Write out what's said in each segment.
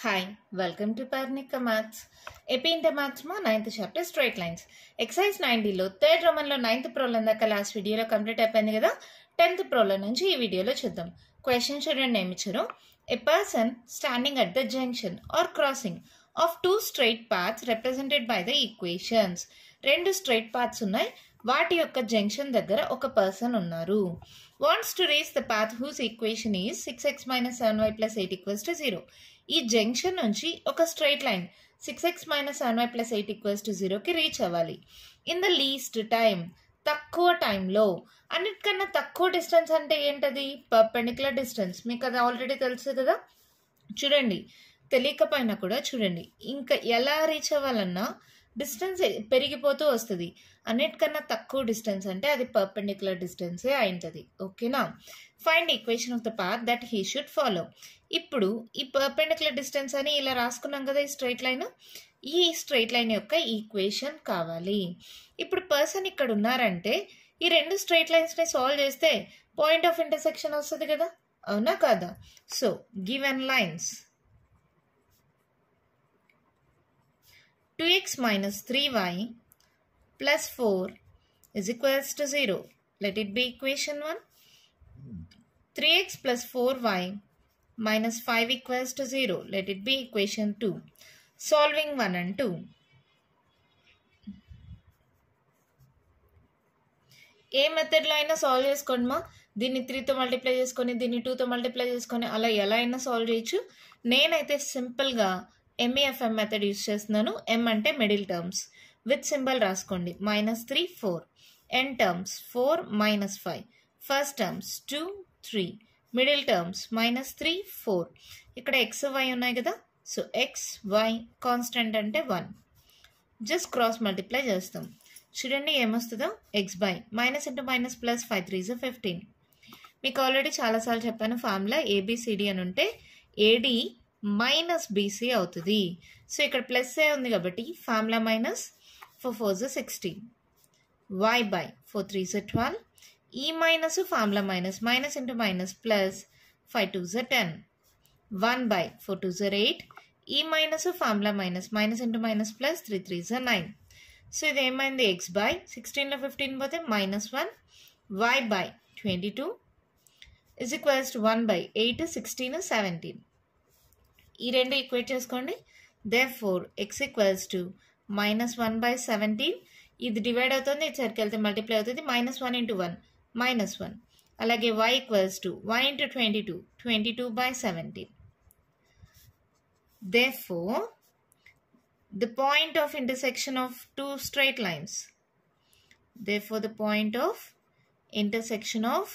Hi, welcome to Parnika Maths. AP Inter Maths ma 9th chapter straight lines. Exercise 90 లో 3rd Roman లో 9th problem దాకా last వీడియోలో complete అయిపోయింది కదా. 10th problem నుంచి ఈ వీడియోలో చూద్దాం. క్వశ్చన్ చూడండి ఏమి ఇచ్చారు. A person standing at the junction or crossing of two straight paths represented by the equations. రెండు straight paths ఉన్నాయి. వాటి యొక్క జంక్షన్ దగ్గర ఒక పర్సన్ ఉన్నారు. Wants to reach the path whose equation is 6x minus 7y plus 8 equals to 0. ఈ junction నుంచి ఒక straight line 6x minus 7y plus 8 equals to 0కి రీచ్ అవ్వాలి. ఇన్ ద లీస్ట్ టైం, తక్కువ టైంలో. అన్నిటికన్నా తక్కువ డిస్టెన్స్ అంటే ఏంటది? Perpendicular distance. మీకు అది ఆల్రెడీ తెలుసు కదా. చూడండి, తెలియకపోయినా కూడా చూడండి, ఇంకా ఎలా రీచ్ అవ్వాలన్నా డిస్టెన్స్ పెరిగిపోతూ వస్తుంది. అన్నిటికన్నా తక్కువ డిస్టెన్స్ అంటే అది పర్పెండిక్యులర్ డిస్టెన్సే అయింటది. ఓకేనా? Find equation of the path that he should follow. ఇప్పుడు ఈ పర్పెండిక్యులర్ డిస్టెన్స్ అని ఇలా రాసుకున్నాం కదా, ఈ స్ట్రైట్ లైన్. ఈ స్ట్రైట్ లైన్ యొక్క ఈక్వేషన్ కావాలి. ఇప్పుడు పర్సన్ ఇక్కడ ఉన్నారంటే ఈ రెండు స్ట్రైట్ లైన్స్ని సాల్వ్ చేస్తే పాయింట్ ఆఫ్ ఇంటర్సెక్షన్ వస్తుంది కదా, అవునా కాదా? So given lines 2x minus 3y plus 4 is equals to 0. Let it be equation 1. 3x plus 4y minus 5 equals to 0. Let it be equation 2. Solving 1 and 2. ఏ మెథడ్లో అయినా solve చేసుకోండి మా. దీన్ని 3తో మల్టిప్లై చేసుకొని దీన్ని 2తో మల్టిప్లై చేసుకొని అలా ఎలా అయినా సాల్వ్ చేయొచ్చు. నేనైతే సింపుల్గా MEFM మెథడ్ యూజ్ చేస్తున్నాను. M అంటే మిడిల్ టర్మ్స్ విత్ సింబల్ రాసుకోండి. -3 4, n terms 4 -5, first terms 2 3, middle terms -3 4. ఇక్కడ x y ఉన్నాయి కదా, సో x y కాన్స్టెంట్ అంటే 1. జస్ట్ క్రాస్ మల్టిప్లై చేస్తాం. చూడండి ఏమొస్తుందో, x by minus into minus plus 5 3 15. మీకు ఆల్రెడీ చాలాసార్లు చెప్పాను, ఫార్ములా ABCD అని ఉంటే AD మైనస్ BC అవుతుంది. సో ఇక్కడ ప్లస్ ఏ ఉంది కాబట్టి ఫార్ములా మైనస్ 4 4 16, y by 4 3 12. ఈ minus formula minus minus into minus plus 5 2 10, 1 by 4 2 8. ఈ minus formula minus minus into minus plus 3 3 9. So ఇది ఏమైంది, x by 16లో 15 పోతే -1, y by 22 is equals to 1 by 8 16 17. ఈ రెండు ఈక్వేట్ చేసుకోండి. therefore x equals to -1 by 17. ఇది divide అవుతుంది, ఇటు సైడ్కి వెళ్తే మల్టిప్లై అవుతుంది. -1 into 1 -1. అలాగే y equals to y into 22 22 by 17. therefore the point of intersection of two straight lines. Therefore the point of intersection of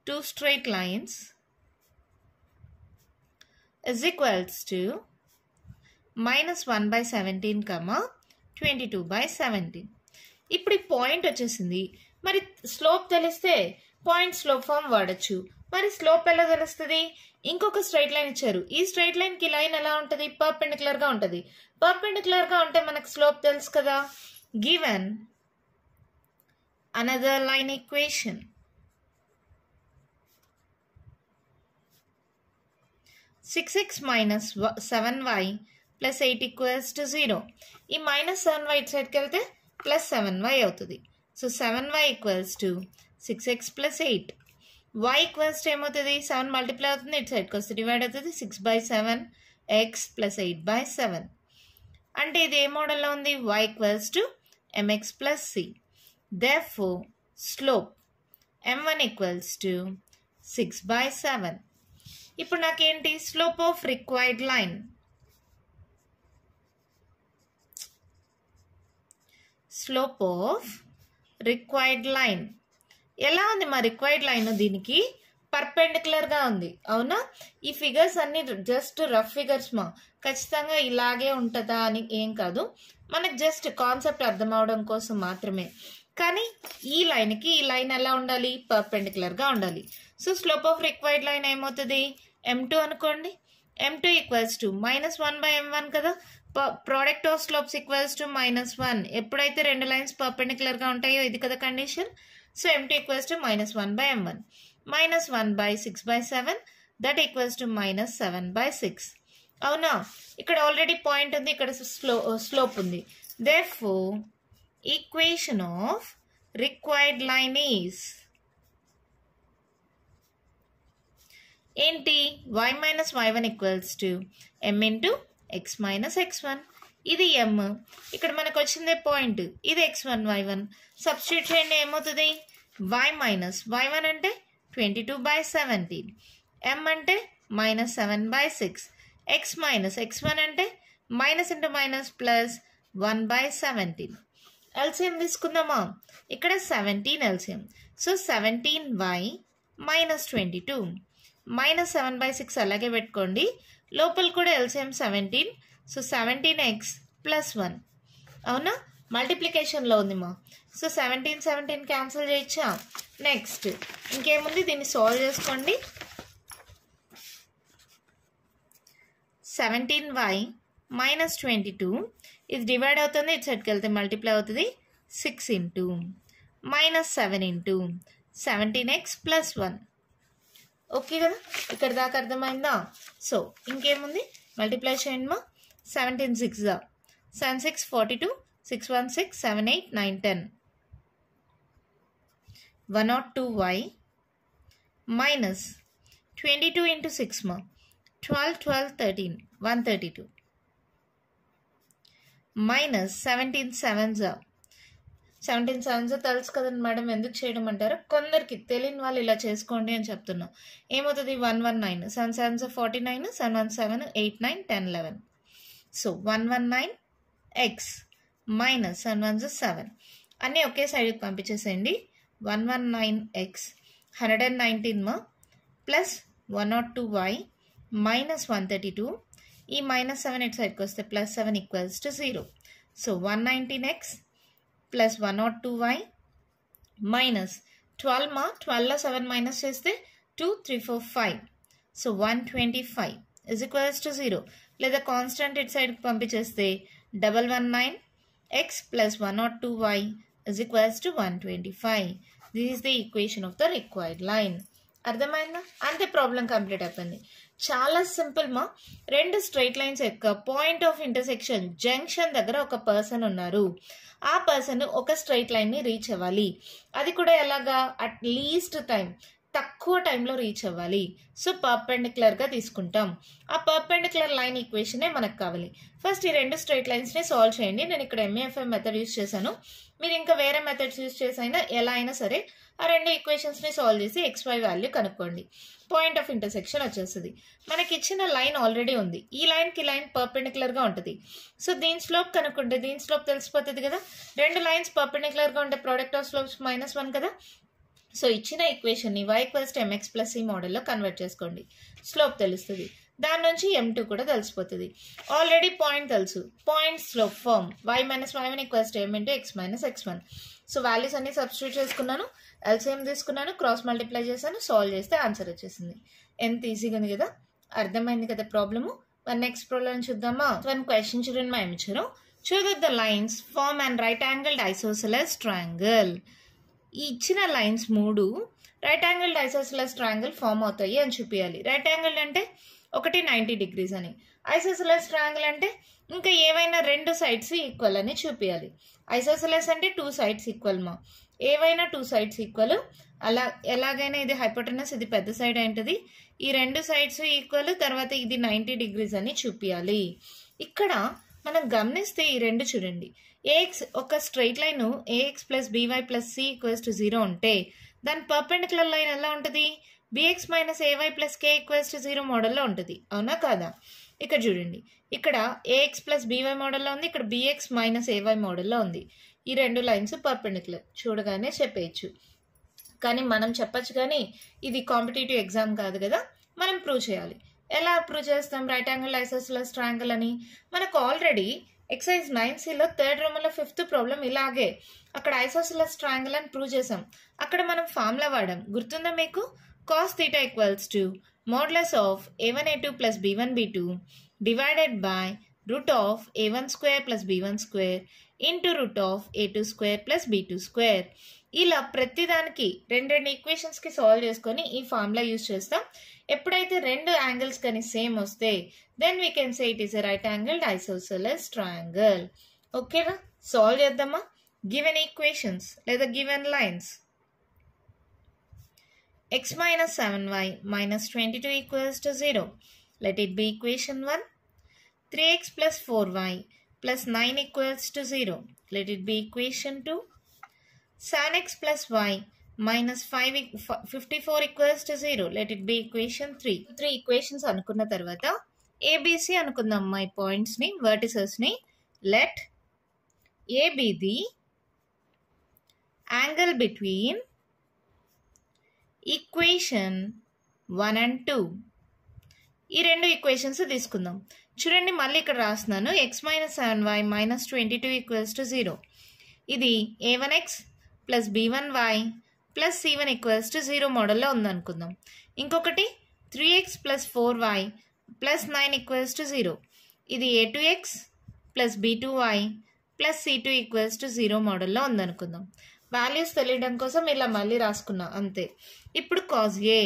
two straight lines is equals to -1 by 17, 22 by 17. ఇప్పుడు ఈ point వచ్చేసింది. మరి slope తెలిస్తే point slope form వాడచ్చు. మరి slope ఎలా తెలుస్తుంది? ఇంకొక స్ట్రైట్ లైన్ ఇచ్చారు. ఈ స్ట్రైట్ లైన్కి లైన్ ఎలా ఉంటుంది? పర్పెండిక్యులర్గా ఉంటుంది. పర్పెండిక్యులర్గా ఉంటే మనకు స్లోప్ తెలుసు కదా. Given another line equation 6x minus 7y plus 8 equals to 0. ఈ -7y ఇటు సైడ్కి వెళ్తే +7y అవుతుంది. So 7y equals to 6x plus 8. y equals to ఏమవుతుంది? 7 మల్టిప్లై అవుతుంది, ఇటు సైడ్కి వస్తే డివైడ్ అవుతుంది. 6 by 7 x plus 8 by 7. అంటే ఇది ఏ మోడల్లో ఉంది? y equals to mx plus c. therefore slope m1 equals to 6 by 7. ఇప్పుడు నాకేంటి? Slope of required line. Slope of required line ఎలా ఉంది? మా రిక్వైర్డ్ లైన్ దీనికి పర్పెండిక్యులర్గా ఉంది, అవునా? ఈ ఫిగర్స్ అన్ని జస్ట్ రఫ్ ఫిగర్స్ మా. ఖచ్చితంగా ఇలాగే ఉంటుందా అని ఏం కాదు, మనకు జస్ట్ కాన్సెప్ట్ అర్థం అవడం కోసం మాత్రమే. కానీ ఈ లైన్కి ఈ లైన్ ఎలా ఉండాలి? పర్పెండిక్యులర్గా ఉండాలి. So slope of required line ఏమవుతుంది? m2 అనుకోండి. m2 equals to -1 by m1 కదా. Product of slopes equals to -1. ఎప్పుడైతే రెండు లైన్స్ పర్పెండిక్యులర్గా ఉంటాయో ఇది కదా condition. So m2 equals to -1 by m1. -1 by 6 by 7 that equals to -7/6. అవునా, ఇక్కడ ఆల్రెడీ పాయింట్ ఉంది, ఇక్కడ స్లోప్ ఉంది. Therefore equation of required line is ఏంటి? y minus y1 equals to m into x minus x1. ఇది m, ఇక్కడ మనకు వచ్చిందే పాయింట్, ఇది x1 y1. సబ్స్టిట్యూట్ చేయండి, ఏమవుతుంది? y మైనస్ y1 అంటే 22/17, m అంటే -7/6, x మైనస్ x1 అంటే minus into minus plus 1/17. LCM తీసుకుందామా? ఇక్కడ 17 ఎల్సిఎం. సో 17y మైనస్ 22 -7/6 అలాగే పెట్టుకోండి. లోపల కూడా ఎల్సిఎం 17. So 17x plus 1. అవునా, మల్టిప్లికేషన్లో ఉంది మా. సో 17 క్యాన్సిల్ చేయొచ్చా? నెక్స్ట్ ఇంకేముంది, దీన్ని సాల్వ్ చేసుకోండి. 17y మైనస్ 22 ఇది డివైడ్ అవుతుంది, ఇటు సైడ్కి వెళ్తే మల్టిప్లై అవుతుంది. 6 into -7 into 17x plus 1. Okay కదా, ఇక్కడ దాకా అర్థమైందా? సో ఇంకేముంది, మల్టిప్లై చేయండి మా. 17 6 7 6 42, 6 1 6 7 8 9 10. 102y మైనస్ 22 ఇంటూ 6 మా. 12 12 13 132 మైనస్ 17 7s 17 7s తెలుసు కదండి మేడం, ఎందుకు చేయడం అంటారు? కొందరికి తెలియని వాళ్ళు ఇలా చేసుకోండి అని చెప్తున్నా. ఏమవుతుంది? 119 7 7s 49 7 1 7 8 9 10 11. So 119x minus 7 1s 7 అన్నీ ఒకే సైడ్కి పంపించేసేయండి. 119x 119 మా ప్లస్ 102y మైనస్ 132. ఈ -7 ఇటు సైడ్కి వస్తే +7 equals to 0. So 119x plus 102y minus 12 మా. 12లో 7 మైనస్ చేస్తే 2 3 4 5. So 125 is equals to 0. లేదా కాన్స్టెంట్ ఇటు సైడ్కి పంపించేస్తే 119x plus 102y is equals to 125. This is the equation of the required line. అర్థమైందా? అంతే, ప్రాబ్లం కంప్లీట్ అయిపోయింది. చాలా సింపుల్ మా. రెండు స్ట్రైట్ లైన్స్ యొక్క పాయింట్ ఆఫ్ ఇంటర్సెక్షన్ జంక్షన్ దగ్గర ఒక పర్సన్ ఉన్నారు. ఆ పర్సన్ ఒక స్ట్రైట్ లైన్ని రీచ్ అవ్వాలి. అది కూడా ఎలాగా? అట్లీస్ట్ తక్కువ టైంలో రీచ్ అవ్వాలి. సో పర్పెండిక్యులర్గా తీసుకుంటాం. ఆ పర్పెండిక్యులర్ లైన్ ఈక్వేషనే మనకు కావాలి. ఫస్ట్ ఈ రెండు స్ట్రైట్ లైన్స్ని సాల్వ్ చేయండి. నేను ఇక్కడ MAFM మెథడ్ యూస్ చేశాను. మీరు ఇంకా వేరే మెథడ్స్ యూస్ చేసైనా ఎలా అయినా సరే ఆ రెండు ఈక్వేషన్స్ని సాల్వ్ చేసి XY వాల్యూ కనుక్కోండి. పాయింట్ ఆఫ్ ఇంటర్సెక్షన్ వచ్చేస్తుంది. మనకి ఇచ్చిన లైన్ ఆల్రెడీ ఉంది. ఈ లైన్కి లైన్ పర్పెండిక్యులర్గా ఉంటుంది. సో దీని స్లోప్ కనుక్కుంటే దీని స్లోప్ తెలిసిపోతుంది కదా. రెండు లైన్స్ పర్పెండిక్యులర్గా ఉంటే ప్రోడక్ట్ ఆఫ్ స్లోప్స్ -1 కదా. సో ఇచ్చిన ఈక్వేషన్ని y = mx + c మోడల్లో కన్వర్ట్ చేసుకోండి. స్లోప్ తెలుస్తుంది. దాని నుంచి m2 కూడా తెలిసిపోతుంది. ఆల్రెడీ పాయింట్ తెలుసు. Point slope form y - y1 = m × x - x1. So values అన్ని సబ్స్టిట్యూట్ చేసుకున్నాను, ఎల్సిఎం తీసుకున్నాను, క్రాస్ మల్టిప్లై చేశాను, సాల్వ్ చేస్తే ఆన్సర్ వచ్చేసింది. ఎంత ఈజీగా ఉంది కదా. అర్థమైంది కదా ప్రాబ్లము. మరి నెక్స్ట్ ప్రాబ్లం చూద్దామా. వన్ క్వశ్చన్ చూడండి మా ఇచ్చారు. Show the lines form and right angled isosceles triangle. ఈ ఇచ్చిన lines 3 right angled isosceles triangle form అవుతాయి అని చూపించాలి. రైట్ యాంగిల్డ్ అంటే ఒకటి 90 degrees అని, ఐసోసెలస్ ట్రయాంగిల్ అంటే ఇంకా ఏవైనా రెండు సైడ్స్ ఈక్వల్ అని చూపించాలి. ఐసోసెలస్ అంటే 2 sides ఈక్వల్ మా. ఏవైనా 2 sides ఈక్వల్. అలా ఎలాగైనా ఇది హైపోటెనస్, ఇది పెద్ద సైడ్ ఏంటది, ఈ రెండు సైడ్స్ ఈక్వల్, తర్వాత ఇది 90 degrees అని చూపించాలి. ఇక్కడ మనం గమనిస్తే ఈ రెండు చూడండి. AX ఒక straight line AX + BY + C = 0 ఉంటే దాని పర్పెండిక్యులర్ లైన్ ఎలా ఉంటుంది? BX - AY + K = 0 మోడల్లో ఉంటుంది. అవునా కాదా? ఇక్కడ చూడండి, ఇక్కడ AX + BY మోడల్లో ఉంది, ఇక్కడ BX - AY మోడల్లో ఉంది. ఈ రెండు లైన్స్ పర్పెండిక్యులర్ చూడగానే చెప్పేయచ్చు. కానీ మనం చెప్పచ్చు, కానీ ఇది కాంపిటేటివ్ ఎగ్జామ్ కాదు కదా. మనం ప్రూవ్ చేయాలి. ఎలా ప్రూవ్ చేస్తాం రైట్ యాంగిల్ ఐసోసెలస్ ట్రయాంగిల్ అని? మనకు ఆల్రెడీ ఎక్సైజ్ 9Cలో 3rd Romanలో 5th ప్రాబ్లం ఇలాగే అక్కడ ఐసోసెలస్ ట్రయాంగిల్ అని ప్రూవ్ చేసాం. అక్కడ మనం ఫార్ములా వాడాం, గుర్తుందా మీకు? cos θ = modulus of a1a2 + b1b2 divided by √a1² + b1² into √a2² + b2². ఇలా ప్రతిదానికి రెండు ఈక్వేషన్స్కి సాల్వ్ చేసుకొని ఈ ఫార్ములా యూజ్ చేస్తాం. ఎప్పుడైతే రెండు యాంగిల్స్ కానీ సేమ్ వస్తే then we can say it is a right angled isosceles triangle. ఓకేనా, సాల్వ్ చేద్దామా? గివెన్ ఈక్వేషన్స్ లేదా given lines. x minus 7y minus 22 equals to 0. Let it be equation 1. 3x plus 4y plus 9 equals to 0. Let it be equation 2. 7x plus y minus 54 equals to 0. Let it be equation 3. 3 equations అనుకున్న తర్వాత ABC అనుకుందాం my points ని, vertices ని. Let A be the angle between equation 1 and 2. ఈ రెండు equations తీసుకుందాం. చూడండి, మళ్ళీ ఇక్కడ రాస్తున్నాను. x minus 7y minus 22 equals to 0. ఇది a1x plus b1y plus c1 equals to 0 మోడల్లో ఉందనుకుందాం. ఇంకొకటి 3x plus 4y plus 9 equals to 0. ఇది a2x plus b2y plus c2 equals to 0 మోడల్లో ఉందనుకుందాం. వాల్యూస్ తెలియడం కోసం ఇలా మళ్ళీ రాసుకున్నా అంతే. ఇప్పుడు cos A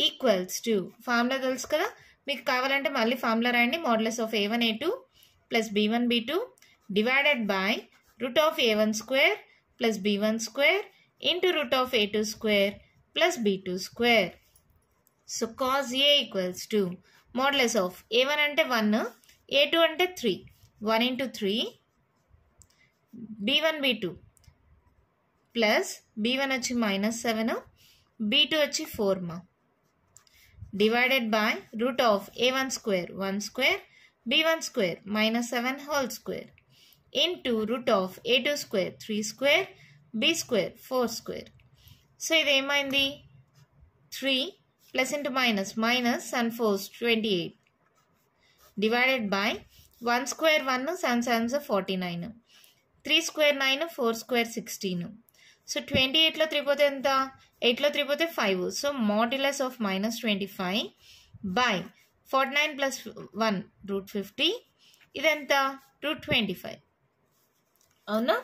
equals to formula తెలుసు కదా, మీకు కావాలంటే మళ్ళీ ఫార్ములా రాయండి. Modulus of a1 a2 plus b1 b2 divided by root of a1 square plus b1 square into root of a2 square plus b2 square. So cos A equals to modulus of a1 అంటే 1, a2 అంటే 3, 1 into 3 b1 b2 plus b1 వచ్చి -7, b2 వచ్చి 4 మా, divided by root of a1 square 1 square b1 square -7 whole square into root of a2 square 3 square b square 4 square. So ఇది ఏమైంది? 3 plus into minus and 4 28 divided by 1 square 1 7 7 49, 3 square 9, 4 square 16. So 28లో 3 పోతే ఎంత? 8లో 3 పోతే 5. So modulus of -25 by 49 plus 1 route 50. ఇదెంత? Route 25. అవునా?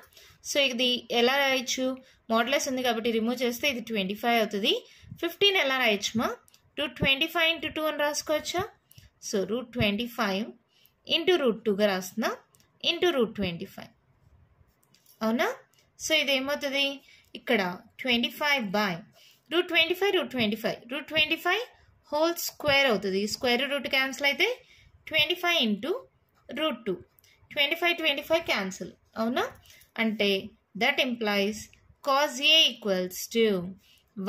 So ఇది ఎలా రాయొచ్చు? మోడ్యులస్ ఉంది కాబట్టి రిమూవ్ చేస్తే ఇది 25 అవుతుంది. 15 ఎలా రాయొచ్చు మా? రూట్ 25 ఇంటూ 2 అని రాసుకోవచ్చా? సో రూట్ 25 ఇంటూ రూట్ 2గా రాస్తున్నా ఇంటూ రూట్ 25. అవునా? సో ఇది ఏమవుతుంది? ఇక్కడ 25 బై రూట్ 25 హోల్ స్క్వేర్ అవుతుంది. స్క్వేర్ రూట్ క్యాన్సిల్ అయితే 25 ఇంటూ రూట్ 2, 25 క్యాన్సిల్. అవునా? అంటే that implies cos A equals to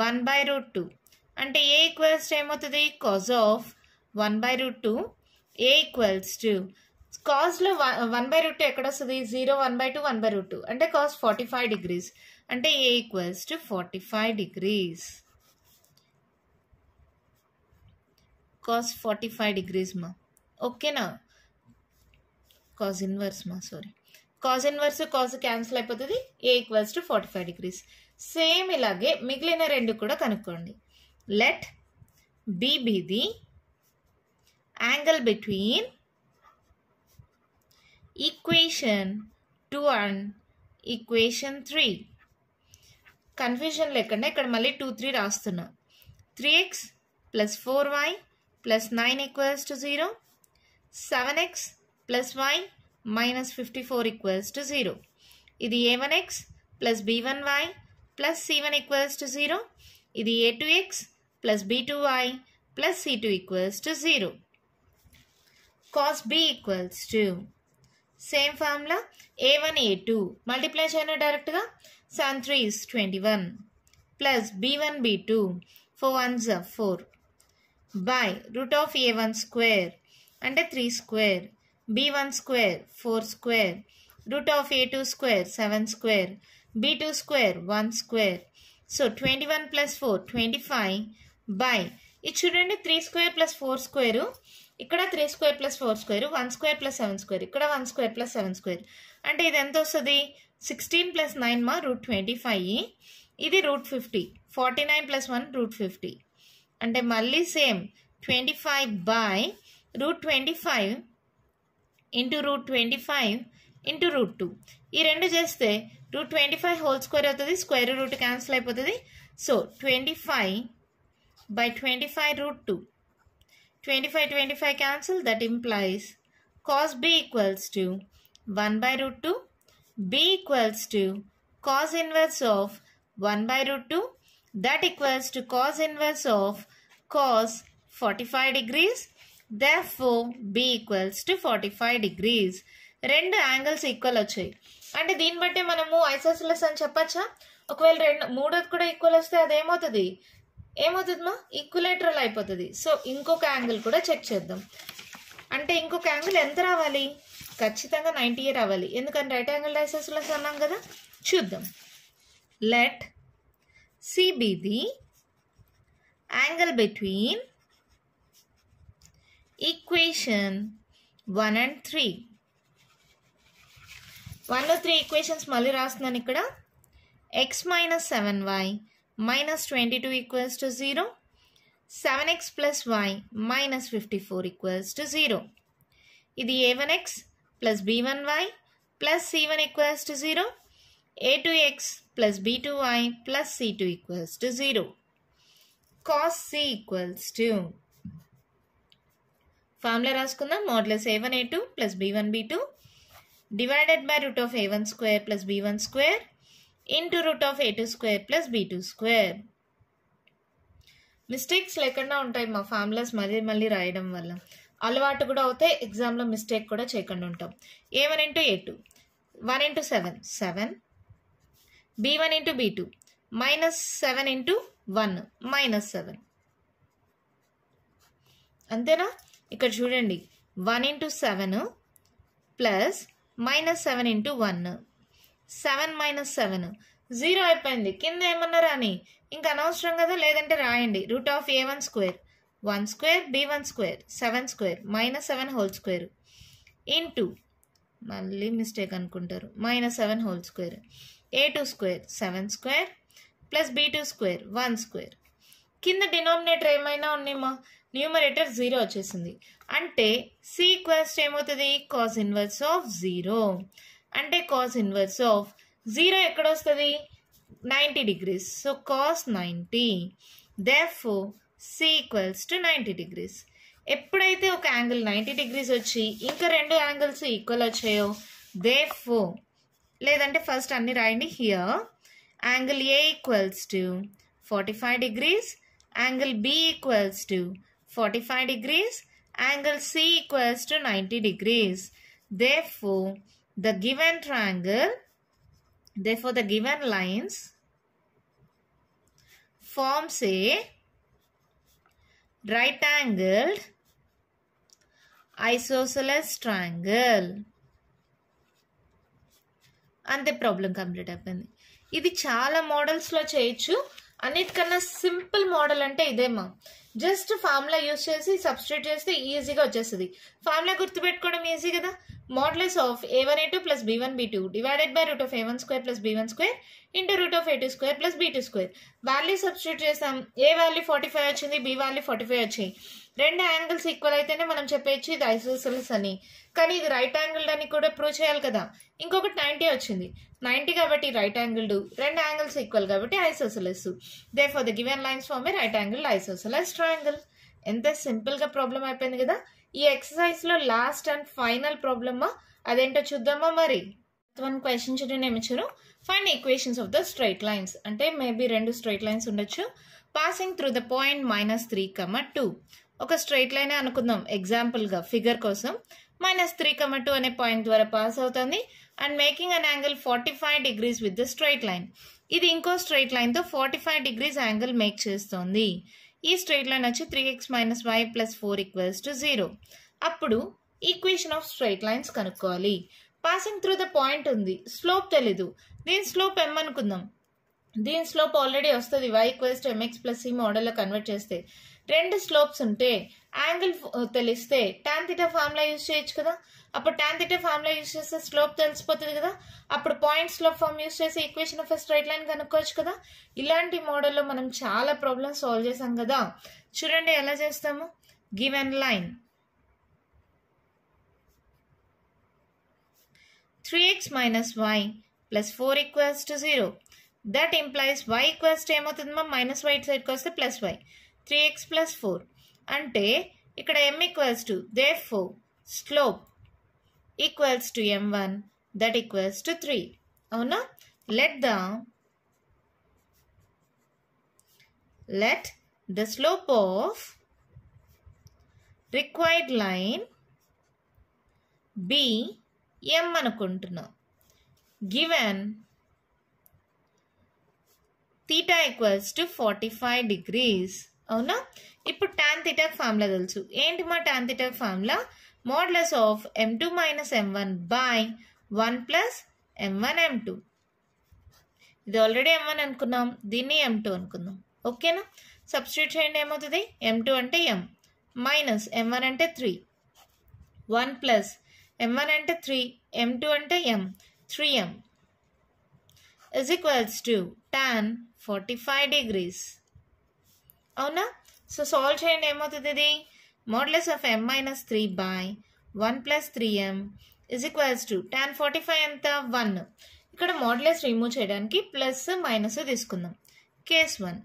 1 by root 2. అంటే A ఈక్వల్స్ టు ఏమవుతుంది? cos of 1 by root 2. A equals to కాస్లో 1 బై రూట్ 2 ఎక్కడ వస్తుంది? 0, 1 బై 2, 1 బై రూట్ 2 అంటే కాస్ 45 degrees. అంటే A equals to 45 degrees. Cos 45 degrees మా. ఓకేనా? Cos inverse మా, sorry, cos inverse cos cancel అయిపోతుంది. A equals to 45 degrees. Same ఇలాగే మిగిలిన రెండు కూడా కనుక్కోండి. Let B be the angle between equation 2 and equation 3. Confusion లేకుండా ఇక్కడ మళ్ళీ 2, 3 రాస్తున్నా. 3x plus 4y plus 9 equals to 0. 7x plus y minus 54 equals to 0. ఇది a1x plus b1y plus c1 equals to 0. ఇది a2x plus b2y plus c2 equals to 0. cos b equals to same formula a1 a2 multiply చేయను డైరెక్ట్గా. 7 3 is 21 plus b1 b2 4 1s are 4 by root of a1 square అంటే 3 square, b1 square 4 square, route of a2 square 7 square, b2 square 1 square. So 21 plus 4 25 by ఇది చూడండి 3 square plus 4 square, ఇక్కడ 3 square plus 4 square, 1 square plus 7 square, ఇక్కడ 1 square plus 7 square. అంటే ఇది ఎంత వస్తుంది? 16 plus 9 మా రూట్ 25. ఇది రూట్ 50. 49 plus 1 route 50. అంటే మళ్ళీ same 25 by root 25 into root 25 into root 2. ఈ రెండు చేస్తే రూట్ 25 హోల్ స్క్వేర్ అవుతుంది, స్క్వేర్ రూట్ క్యాన్సిల్ అయిపోతుంది. So 25/25 root 2, 25 cancel, that implies cos b equals to 1/√2, b equals to cos inverse of 1/√2, that equals to cos inverse of cos 45 degrees. Therefore b equals to 45 degrees. రెండు angles equal వచ్చాయి అంటే దీన్ని బట్టి మనము isosceles అని చెప్పచ్చా? ఒకవేళ మూడోది కూడా ఈక్వల్ వస్తే అదేమవుతుంది? ఏమవుతుందమ్మా? ఈక్వలేటరల్ అయిపోతుంది. సో ఇంకొక యాంగిల్ కూడా చెక్ చేద్దాం. అంటే ఇంకొక యాంగిల్ ఎంత రావాలి? ఖచ్చితంగా 90 రావాలి, ఎందుకంటే రైట్ యాంగిల్ ఐసోసెలస్ అన్నాం కదా. చూద్దాం. Let see be the angle between equation 1 and 3. 1 and 3 equations మళ్ళీ రాస్తున్నాను ఇక్కడ. x minus 7y minus 22 equals to 0. 7x plus y minus 54 equals to 0. ఇది a1x plus b1y plus c1 equals to 0. a2x plus b2y plus c2 equals to 0. cos c equals to formula రాసుకుందాం. Modulus a1 a2 plus b1 b2 divided by root of a1 square plus b1 square into root of a2 square plus b2 square. Mistakes లేకుండా ఉంటాయి మా formulas మళ్ళీ రాయడం వల్ల. అలవాటు కూడా అవుతే ఎగ్జామ్లో మిస్టేక్ కూడా చేయకుండా ఉంటాం. a1 into a2 1 into 7 7, b1 into b2 minus 7 into 1 minus 7. అంతేనా? ఇక్కడ చూడండి 1 into 7 plus minus 7 into 1, 7 minus 7 0 అయిపోయింది. కింద ఏమన్నా రాని, ఇంకా అనవసరం కదా, లేదంటే రాయండి. Route of a1 square 1 square b1 square 7 square minus 7 whole square into, మళ్ళీ మిస్టేక్ అనుకుంటారు, minus 7 whole square a2 square 7 square plus b2 square 1 square. కింద డినామినేటర్ ఏమైనా ఉన్నాయమ్మా, న్యూమరేటర్ 0 వచ్చేసింది. అంటే c ఈక్వల్స్ ఏమవుతుంది? Cos inverse of 0. అంటే కాస్ ఇన్వర్స్ ఆఫ్ 0 ఎక్కడ వస్తుంది? 90 degrees. So cos 90. therefore c equals to 90 degrees. ఎప్పుడైతే ఒక యాంగిల్ 90 degrees వచ్చి ఇంకా రెండు యాంగిల్స్ ఈక్వల్ వచ్చాయో therefore, లేదంటే ఫస్ట్ అన్ని రాయండి. Here angle a equals to 45 degrees, angle b equals to 45 degrees, angle C equals to 90 degrees. Therefore, the given lines forms a right angled isosceles triangle. అంతే, problem complete అయిపోయింది. ఇది చాలా మోడల్స్లో చేయొచ్చు. అన్నిటికన్నా సింపుల్ మోడల్ అంటే ఇదేమా, just formula use చేసి substitute చేస్తే ఈజీగా వచ్చేస్తుంది. ఫార్ములా గుర్తుపెట్టుకోవడం ఈజీ కదా. Modulus of a1 a2 plus b1 b2 divided by root of a1 square plus b1 square into root of a2 square plus b2 square. Value substitute చేస్తాం. ఏ value 45 వచ్చింది, B value 45 వచ్చాయి. రెండు angles equal అయితేనే మనం చెప్పేచ్చు ఇది isosceles అని. కానీ ఇది రైట్ యాంగిల్ అని కూడా ప్రూవ్ చేయాలి కదా. ఇంకొకటి 90 వచ్చింది, 90 కాబట్టి రైట్ యాంగిల్డ్, రెండు యాంగిల్స్ ఈక్వల్ కాబట్టి isosceles. therefore the given lines form a right angled isosceles triangle. ఎంత సింపుల్ గా ప్రాబ్లం అయిపోయింది కదా. ఈ ఎక్సర్సైజ్ లో లాస్ట్ అండ్ ఫైనల్ ప్రాబ్లమా, అదేంటో చూద్దామా. మరి వన్ క్వశ్చన్ చూడండి, ఏమిచ్చారు? Find equations of the straight lines. అంటే మేబీ రెండు స్ట్రైట్ లైన్స్ ఉండొచ్చు. Passing through the point -3, 2. ఒక స్ట్రైట్ లైన్ అనుకుందాం ఎగ్జాంపుల్ గా ఫిగర్ కోసం. -3, 2 అనే పాయింట్ ద్వారా పాస్ అవుతుంది and making an angle 45 degrees with the straight line. ఇది ఇంకో స్ట్రైట్ లైన్ తో 45 degrees యాంగిల్ మేక్ చేస్తోంది. ఈ స్ట్రైట్ లైన్ వచ్చి 3x - y + 4 = 0. అప్పుడు ఈక్వేషన్ ఆఫ్ స్ట్రైట్ లైన్స్ కనుక్కోవాలి. పాసింగ్ త్రూ ద పాయింట్ ఉంది, స్లోప్ తెలీదు. దీని స్లోప్ m అనుకుందాం. దీని స్లోప్ ఆల్రెడీ వస్తుంది, y = mx + c మోడల్లో కన్వర్ట్ చేస్తే. రెండు స్లోప్స్ ఉంటే యాంగిల్ తెలిస్తే tan θ ఫార్ములా యూజ్ చేయొచ్చు కదా. అప్పుడు tan θ ఫార్ములా యూజ్ చేస్తే స్లోప్ తెలిసిపోతుంది కదా. అప్పుడు పాయింట్ స్లోప్ ఫార్మ్ యూజ్ చేసి ఈక్వేషన్ ఆఫ్ స్ట్రైట్ లైన్ కనుక్కోవచ్చు కదా. ఇలాంటి మోడల్లో మనం చాలా ప్రాబ్లమ్స్ సాల్వ్ చేసాం కదా. చూడండి ఎలా చేస్తాము. Given line 3x - y plus 4 equals to 0. That implies y equals to ఏమవుతుందమ్మా minus y ఇటు సైడ్కి వస్తే plus y. 3x plus 4. అంటే ఇక్కడ m equals to, therefore slope equals to m1 that equals to 3. అవునా? Let the slope of required line be m అనుకుంటున్నాం. Given theta equals to 45 degrees. అవునా? ఇప్పుడు tan theta formula తెలుసు. ఏంటి మా tan theta formula? Modulus of m2 minus m1 by 1 plus m1 m2. ఇది already m1 అనుకున్నాం, దీన్ని m2 అనుకుందాం. ఓకేనా? సబ్స్టిట్యూట్ చేయండి. ఏమవుతుంది? m2 అంటే m మైనస్ m1 అంటే 3, 1 ప్లస్ m1 అంటే 3, m2 అంటే m, 3m is equals to tan 45 degrees. అవునా? సో సాల్వ్ చేయండి. ఏమవుతుంది? ఇది modulus of m minus 3 by 1 plus 3m is equals to tan 45 ఎంత 1. ఇక్కడ మోడ్యులస్ రిమూవ్ చేయడానికి ప్లస్ మైనస్ తీసుకుందాం. కేస్ 1.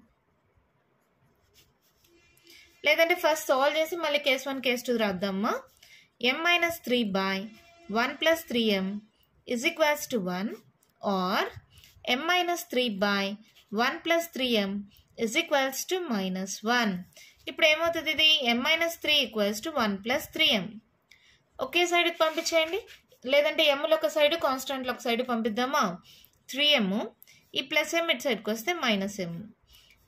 లేదంటే ఫస్ట్ సాల్వ్ చేసి మళ్ళీ కేస్ 1 కేస్ 2 రాద్దామా. m minus 3 by 1 plus 3m is equals to 1 or m minus 3 by 1 plus 3m is equals to minus 1. ఇప్పుడు ఏమవుతుంది? ఇది m minus 3 equals to 1 plus 3m. ఒకే సైడ్కి పంపించేయండి. లేదంటే mలో ఒక సైడ్ కాన్స్టెంట్లో ఒక సైడ్ పంపిద్దామా. 3m ఈ ప్లస్ m ఇటు సైడ్కి వస్తే మైనస్ m,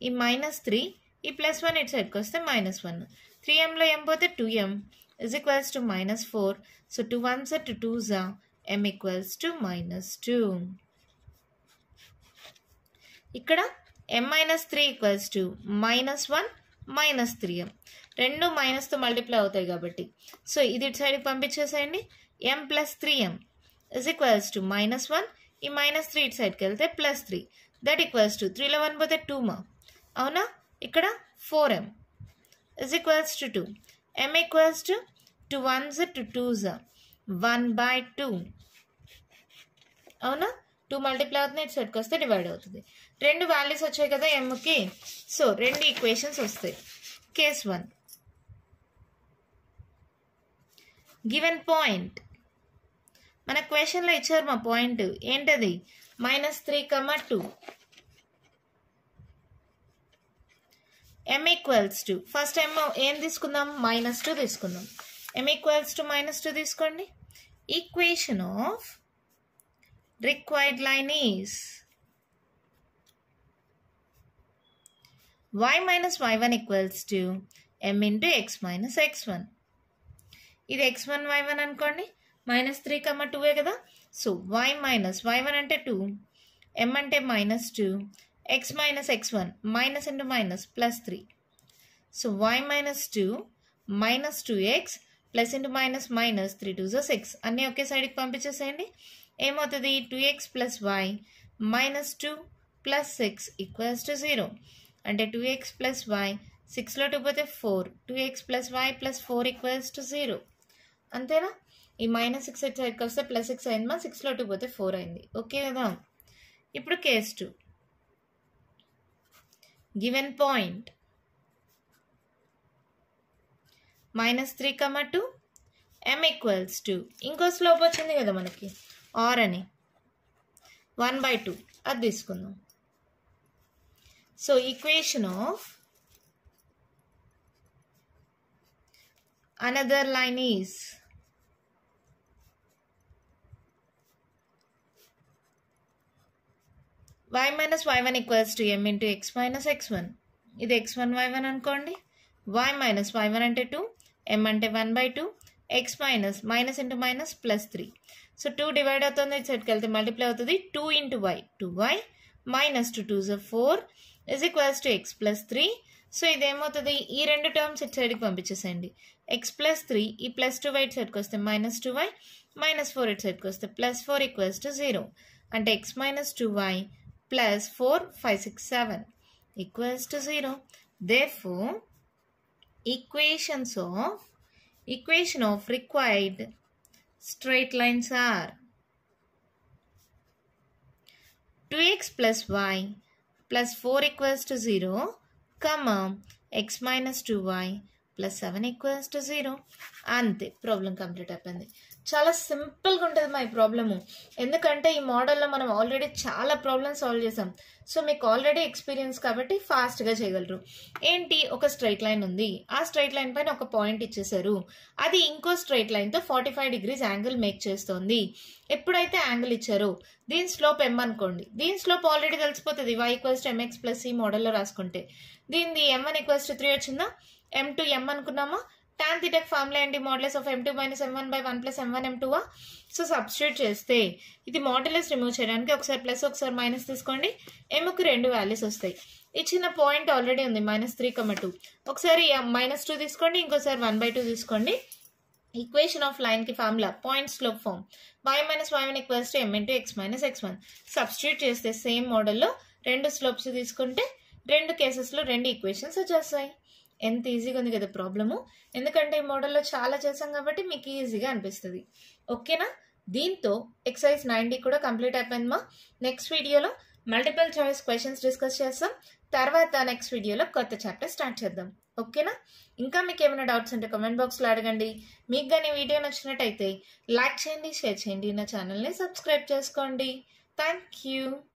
ఈ మైనస్ 3 ఈ ప్లస్ 1 ఇటు సైడ్కి వస్తే మైనస్ 1. 3mలో m పోతే 2m is equals to minus 4. So 2 1s are 2 2s are m equals to minus 2. ఇక్కడ m minus 3 equals to minus 1 minus 3m. రెండు మైనస్తో మల్టిప్లై అవుతాయి కాబట్టి సో ఇది ఇటు సైడ్కి పంపించేసేయండి. m plus 3m is equals to minus 1, ఈ minus 3 ఇటు సైడ్కి వెళ్తే ప్లస్ 3 దట్ ఈక్వల్స్ టు 3లో 1 పోతే 2 మా. అవునా? ఇక్కడ 4m is equals to 2. m equals to 2 1s 2 2s 1/2. అవునా? 2 మల్టిప్లై అవుతుంది, ఇటు సైడ్కి వస్తే డివైడ్ అవుతుంది. రెండు వాల్యూస్ వచ్చాయి కదా mకి. సో రెండు ఈక్వేషన్స్ వస్తాయి. కేస్ 1. గివెన్ పాయింట్ మన క్వశ్చన్లో ఇచ్చారు మా పాయింట్. ఏంటది? -3, 2. m equals to first m ఏం తీసుకుందాం? -2 తీసుకుందాం. m ఈక్వల్స్ టు -2 తీసుకోండి. Equation of required line is y minus y1 equals to m into x minus x1. ఇది x1 y1 అనుకోండి. -3, 2 కదా. సో y minus y1 అంటే 2, m అంటే -2, x minus x1 minus into minus plus 3. So y minus 2 minus 2x plus into minus minus 3 2s 6 అన్నీ ఒకే సైడ్కి పంపించేసేయండి. ఏమవుతుంది? 2x plus y minus 2 plus 6 equals to 0. అంటే 2x plus y 6లో 2 పోతే 4, 2x plus y plus 4 equals to 0. అంతేనా? ఈ -6 సైడ్కి వస్తే +6 అయింది. 6లో 2 పోతే 4 అయింది. ఓకే కదా? ఇప్పుడు case 2. Given point -3, 2 m equals to ఇంకో స్లోప్ వచ్చింది కదా మనకి ఆర్ అని 1/2 అది తీసుకుందాం. So equation of another line is y minus y1 equals to m into x minus x1. ఇది x1 y1 అనుకోండి. y minus y1 అంటే 2, m అంటే 1/2, x minus minus into minus plus 3. So 2 divide అవుతుంది, ఇటు సైడ్కి వెళ్తే మల్టిప్లై అవుతుంది. 2 into y 2y minus 2 2s 4 is equals to x plus 3. So ఇదేమవుతుంది? ఈ రెండు టర్మ్స్ ఇటు సైడ్కి పంపించేసేయండి. x ప్లస్ 3 ఈ ప్లస్ 2y ఇటు సైడ్కి వస్తే మైనస్ 2y మైనస్ 4 ఇటు సైడ్కి వస్తే ప్లస్ 4 ఈక్వల్స్ టు 0. అంటే x minus 2y plus 4 5 6 7 equals to 0. Therefore equation of required straight lines are 2x plus y plus 4 equals to 0, comma x minus 2y plus 7 equals to 0. అంతే, problem complete అయిపోయింది. చాలా సింపుల్గా ఉంటుంది మా ఈ problem. ఎందుకంటే ఈ మోడల్లో మనం ఆల్రెడీ చాలా ప్రాబ్లమ్స్ సాల్వ్ చేసాం. సో మీకు ఆల్రెడీ ఎక్స్పీరియన్స్ కాబట్టి ఫాస్ట్గా చేయగలరు. ఏంటి, ఒక స్ట్రైట్ లైన్ ఉంది, ఆ స్ట్రైట్ లైన్ పైన ఒక పాయింట్ ఇచ్చేసారు, అది ఇంకో స్ట్రైట్ లైన్తో 45 degrees యాంగిల్ మేక్ చేస్తుంది. ఎప్పుడైతే యాంగిల్ ఇచ్చారో దీని స్లోప్ m అనుకోండి. దీని స్లోప్ ఆల్రెడీ తెలిసిపోతుంది, y equals to mx plus ఈ మోడల్లో రాసుకుంటే. దీనిది m1 ఈక్వల్స్ టు 3 వచ్చిందా, m2 m అనుకున్నామా. tan theta ఫార్ములా ఏంటి, modulus of m2 minus m1 by 1 plus m1 m2. So substitute చేస్తే ఇది మాడ్యులస్ రిమూవ్ చేయడానికి ఒకసారి ప్లస్ ఒకసారి మైనస్ తీసుకోండి, mకు 2 వాల్యూస్ వస్తాయి. ఇచ్చిన పాయింట్ ఆల్రెడీ ఉంది -3,2. ఒకసారి -2 తీసుకోండి, ఇంకోసారి 1/2 తీసుకోండి. ఈక్వేషన్ ఆఫ్ లైన్ కి formula point slope form, y minus y1 equals to m into x minus x1. Substitute చేస్తే సేమ్ మోడల్లో 2 స్లోప్స్ తీసుకుంటే 2 కేసెస్లో 2 ఈక్వేషన్స్ వచ్చేస్తాయి. ఎంత ఈజీగా ఉంది కదా ప్రాబ్లము. ఎందుకంటే ఈ మోడల్లో చాలా చేసాం కాబట్టి మీకు ఈజీగా అనిపిస్తుంది. ఓకేనా, దీంతో ఎక్సర్సైజ్ 9D కూడా కంప్లీట్ అయిపోయిందమ్మా. నెక్స్ట్ వీడియోలో మల్టిపుల్ చాయిస్ క్వశ్చన్స్ డిస్కస్ చేస్తాం. తర్వాత నెక్స్ట్ వీడియోలో కొత్త చాప్టర్ స్టార్ట్ చేద్దాం. ఓకేనా, ఇంకా మీకు ఏమైనా డౌట్స్ ఉంటే కామెంట్ బాక్స్లో అడగండి. మీకు కానీ వీడియో నచ్చినట్టయితే లైక్ చేయండి, షేర్ చేయండి, నా ఛానల్ని సబ్స్క్రైబ్ చేసుకోండి. Thank you.